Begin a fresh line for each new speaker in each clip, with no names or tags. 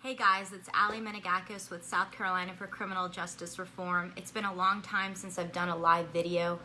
Hey guys, it's Allie Menegakis with South Carolina for Criminal Justice Reform. It's been a long time since I've done a live video.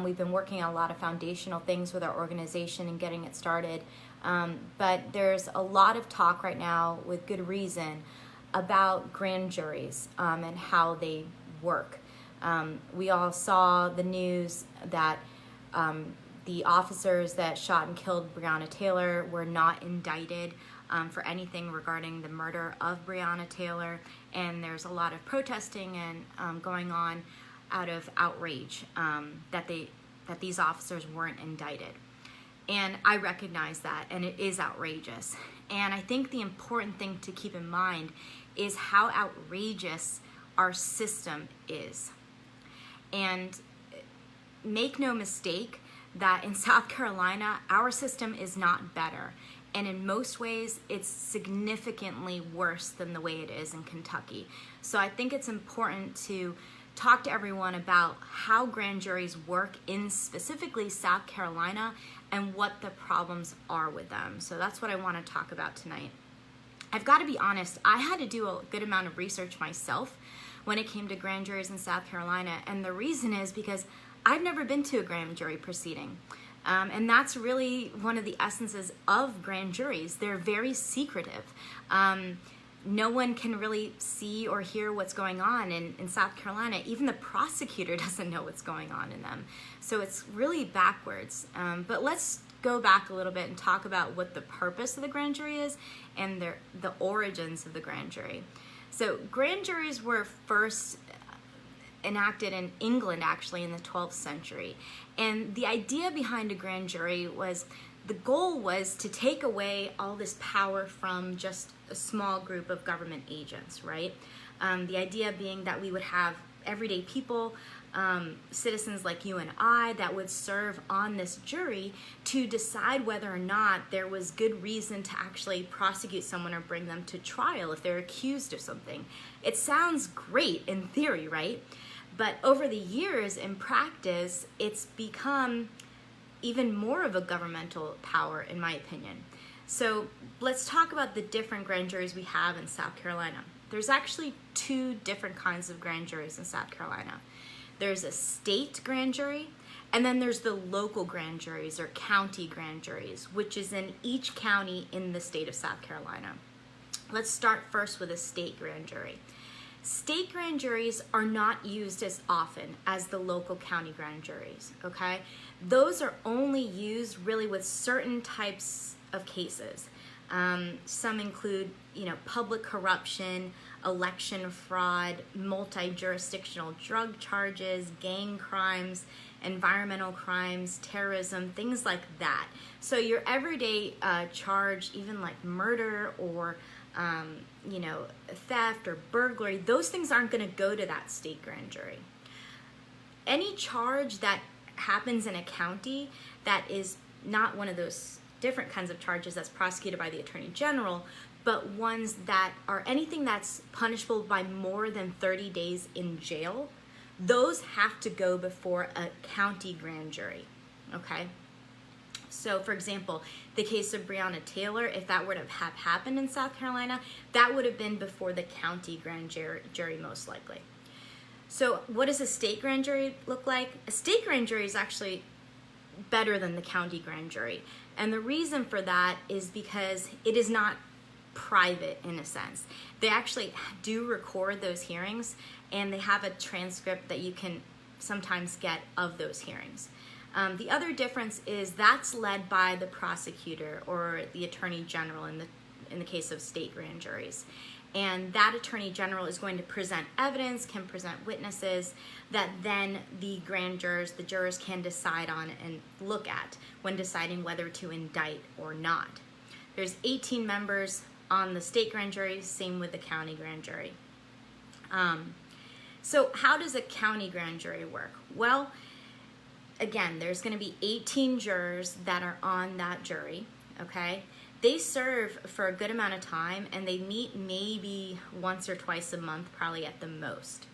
We've been working on a lot of foundational things with our organization and getting it started. But there's a lot of talk right now, with good reason, about grand juries and how they work. We all saw the news that the officers that shot and killed Breonna Taylor were not indicted for anything regarding the murder of Breonna Taylor, and there's a lot of protesting and going on out of outrage that these officers weren't indicted. And I recognize that, and it is outrageous. And I think the important thing to keep in mind is how outrageous our system is. And make no mistake that in South Carolina, our system is not better. And in most ways, it's significantly worse than the way it is in Kentucky. So I think it's important to talk to everyone about how grand juries work in specifically South Carolina and what the problems are with them. So that's what I want to talk about tonight. I've got to be honest, I had to do a good amount of research myself when it came to grand juries in South Carolina. And the reason is because I've never been to a grand jury proceeding. And that's really one of the essences of grand juries. They're very secretive. No one can really see or hear what's going on in South Carolina. Even the prosecutor doesn't know what's going on in them. So it's really backwards. But let's go back a little bit and talk about what the purpose of the grand jury is and the origins of the grand jury. So grand juries were first enacted in England, actually, in the 12th century. And the idea behind a grand jury was, the goal was to take away all this power from just a small group of government agents, right? The idea being that we would have everyday people, citizens like you and I, that would serve on this jury to decide whether or not there was good reason to actually prosecute someone or bring them to trial if they're accused of something. It sounds great in theory, right? But over the years, in practice, it's become even more of a governmental power, in my opinion. So let's talk about the different grand juries we have in South Carolina. There's actually two different kinds of grand juries in South Carolina. There's a state grand jury, and then there's the local grand juries or county grand juries, which is in each county in the state of South Carolina. Let's start first with a state grand jury. State grand juries are not used as often as the local county grand juries, okay? Those are only used really with certain types of cases. Some include, public corruption, election fraud, multi-jurisdictional drug charges, gang crimes, environmental crimes, terrorism, things like that. So your everyday charge, even like murder or theft or burglary, those things aren't going to go to that state grand jury. Any charge that happens in a county that is not one of those different kinds of charges that's prosecuted by the Attorney General, but ones that are anything that's punishable by more than 30 days in jail, those have to go before a county grand jury, okay? So, for example, the case of Breonna Taylor, if that were to have happened in South Carolina, that would have been before the county grand jury most likely. So what does a state grand jury look like? A state grand jury is actually better than the county grand jury. And the reason for that is because it is not private in a sense. They actually do record those hearings, and they have a transcript that you can sometimes get of those hearings. The other difference is that's led by the prosecutor or the attorney general in the case of state grand juries. And that attorney general is going to present evidence, can present witnesses that then the jurors can decide on and look at when deciding whether to indict or not. There's 18 members on the state grand jury, same with the county grand jury. So how does a county grand jury work? Well, again, there's going to be 18 jurors that are on that jury, okay? They serve for a good amount of time, and they meet maybe once or twice a month, probably at the most.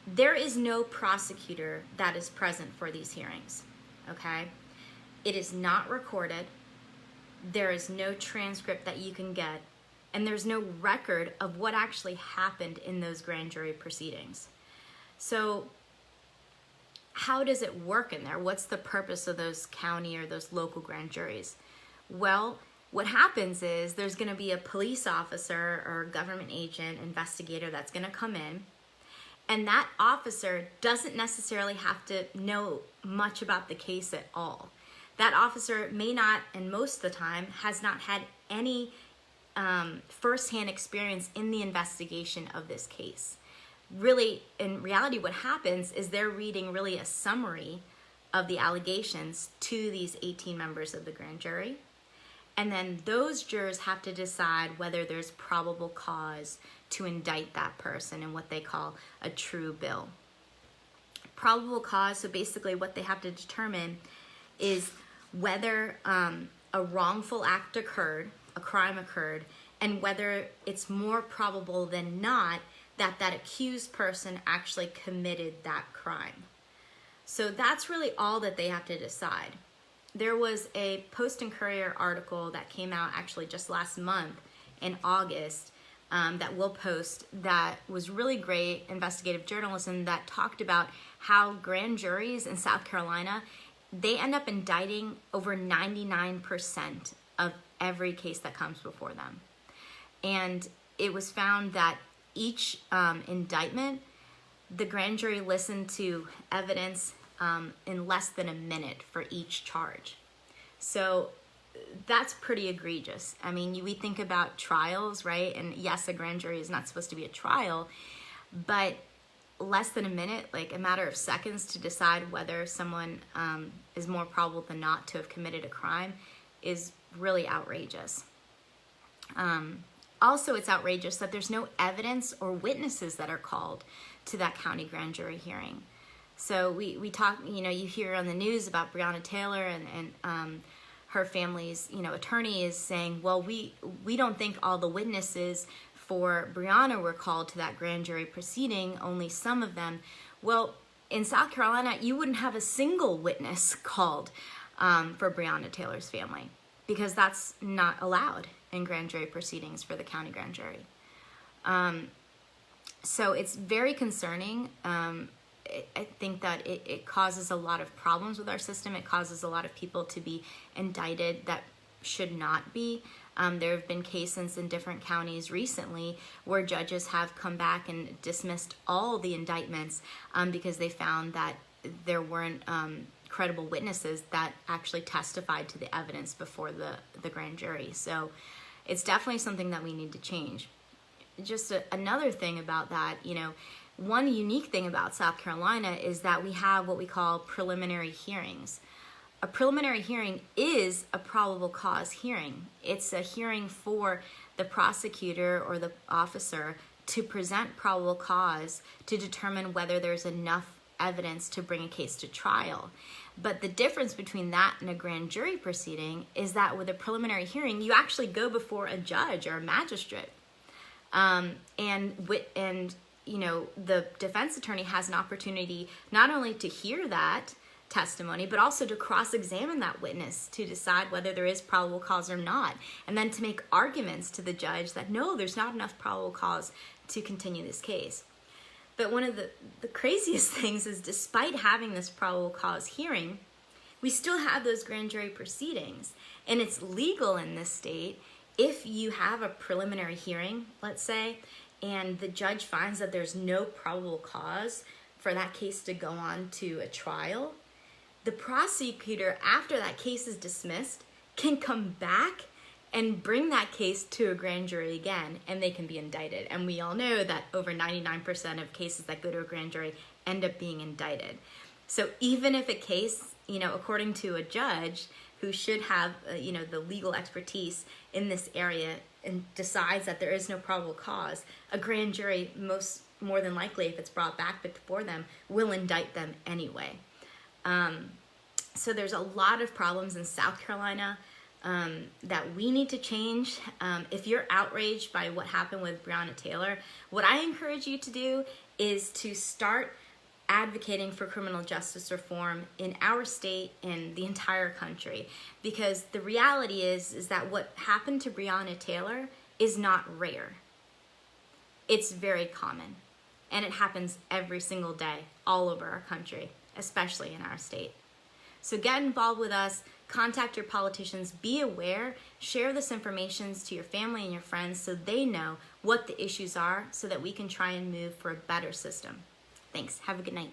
There is no prosecutor that is present for these hearings, okay? It is not recorded. There is no transcript that you can get. and there's no record of what actually happened in those grand jury proceedings. So how does it work in there? What's the purpose of those county or those local grand juries? Well, what happens is there's going to be a police officer or government agent, investigator that's going to come in, and that officer doesn't necessarily have to know much about the case at all. That officer may not, and most of the time, has not had any firsthand experience in the investigation of this case. Really, in reality, what happens is they're reading really a summary of the allegations to these 18 members of the grand jury. And then those jurors have to decide whether there's probable cause to indict that person in what they call a true bill. Probable cause, so basically what they have to determine is whether a wrongful act occurred, a crime occurred, and whether it's more probable than not that that accused person actually committed that crime. So that's really all that they have to decide. There was a Post and Courier article that came out actually just last month in August that we'll post, that was really great investigative journalism that talked about how grand juries in South Carolina, they end up indicting over 99% of every case that comes before them. And it was found that each indictment, the grand jury listened to evidence in less than a minute for each charge. So that's pretty egregious. I mean, we think about trials, right? And yes, a grand jury is not supposed to be a trial, but less than a minute, like a matter of seconds to decide whether someone is more probable than not to have committed a crime is really outrageous. Also, it's outrageous that there's no evidence or witnesses that are called to that county grand jury hearing. So we talk, you hear on the news about Breonna Taylor and her family's, attorney is saying, well, we don't think all the witnesses for Breonna were called to that grand jury proceeding, only some of them. Well, in South Carolina, you wouldn't have a single witness called for Breonna Taylor's family, because that's not allowed in grand jury proceedings for the county grand jury. So it's very concerning. I think that it causes a lot of problems with our system. It causes a lot of people to be indicted that should not be. There have been cases in different counties recently where judges have come back and dismissed all the indictments because they found that there weren't credible witnesses that actually testified to the evidence before the grand jury. So it's definitely something that we need to change. Just another thing about that, one unique thing about South Carolina is that we have what we call preliminary hearings. A preliminary hearing is a probable cause hearing. It's a hearing for the prosecutor or the officer to present probable cause to determine whether there's enough evidence to bring a case to trial. But the difference between that and a grand jury proceeding is that with a preliminary hearing, you actually go before a judge or a magistrate. The defense attorney has an opportunity not only to hear that testimony, but also to cross-examine that witness to decide whether there is probable cause or not, and then to make arguments to the judge that no, there's not enough probable cause to continue this case. But one of the craziest things is, despite having this probable cause hearing, we still have those grand jury proceedings, and it's legal in this state. If you have a preliminary hearing, let's say, and the judge finds that there's no probable cause for that case to go on to a trial, the prosecutor, after that case is dismissed, can come back and bring that case to a grand jury again, and they can be indicted. And we all know that over 99% of cases that go to a grand jury end up being indicted. So even if a case, according to a judge who should have, the legal expertise in this area, and decides that there is no probable cause, a grand jury, more than likely, if it's brought back before them, will indict them anyway. So there's a lot of problems in South Carolina that we need to change. If you're outraged by what happened with Breonna Taylor, what I encourage you to do is to start advocating for criminal justice reform in our state and the entire country. Because the reality is that what happened to Breonna Taylor is not rare. It's very common, and it happens every single day all over our country, especially in our state. So get involved with us, contact your politicians, be aware, share this information to your family and your friends so they know what the issues are so that we can try and move for a better system. Thanks. Have a good night.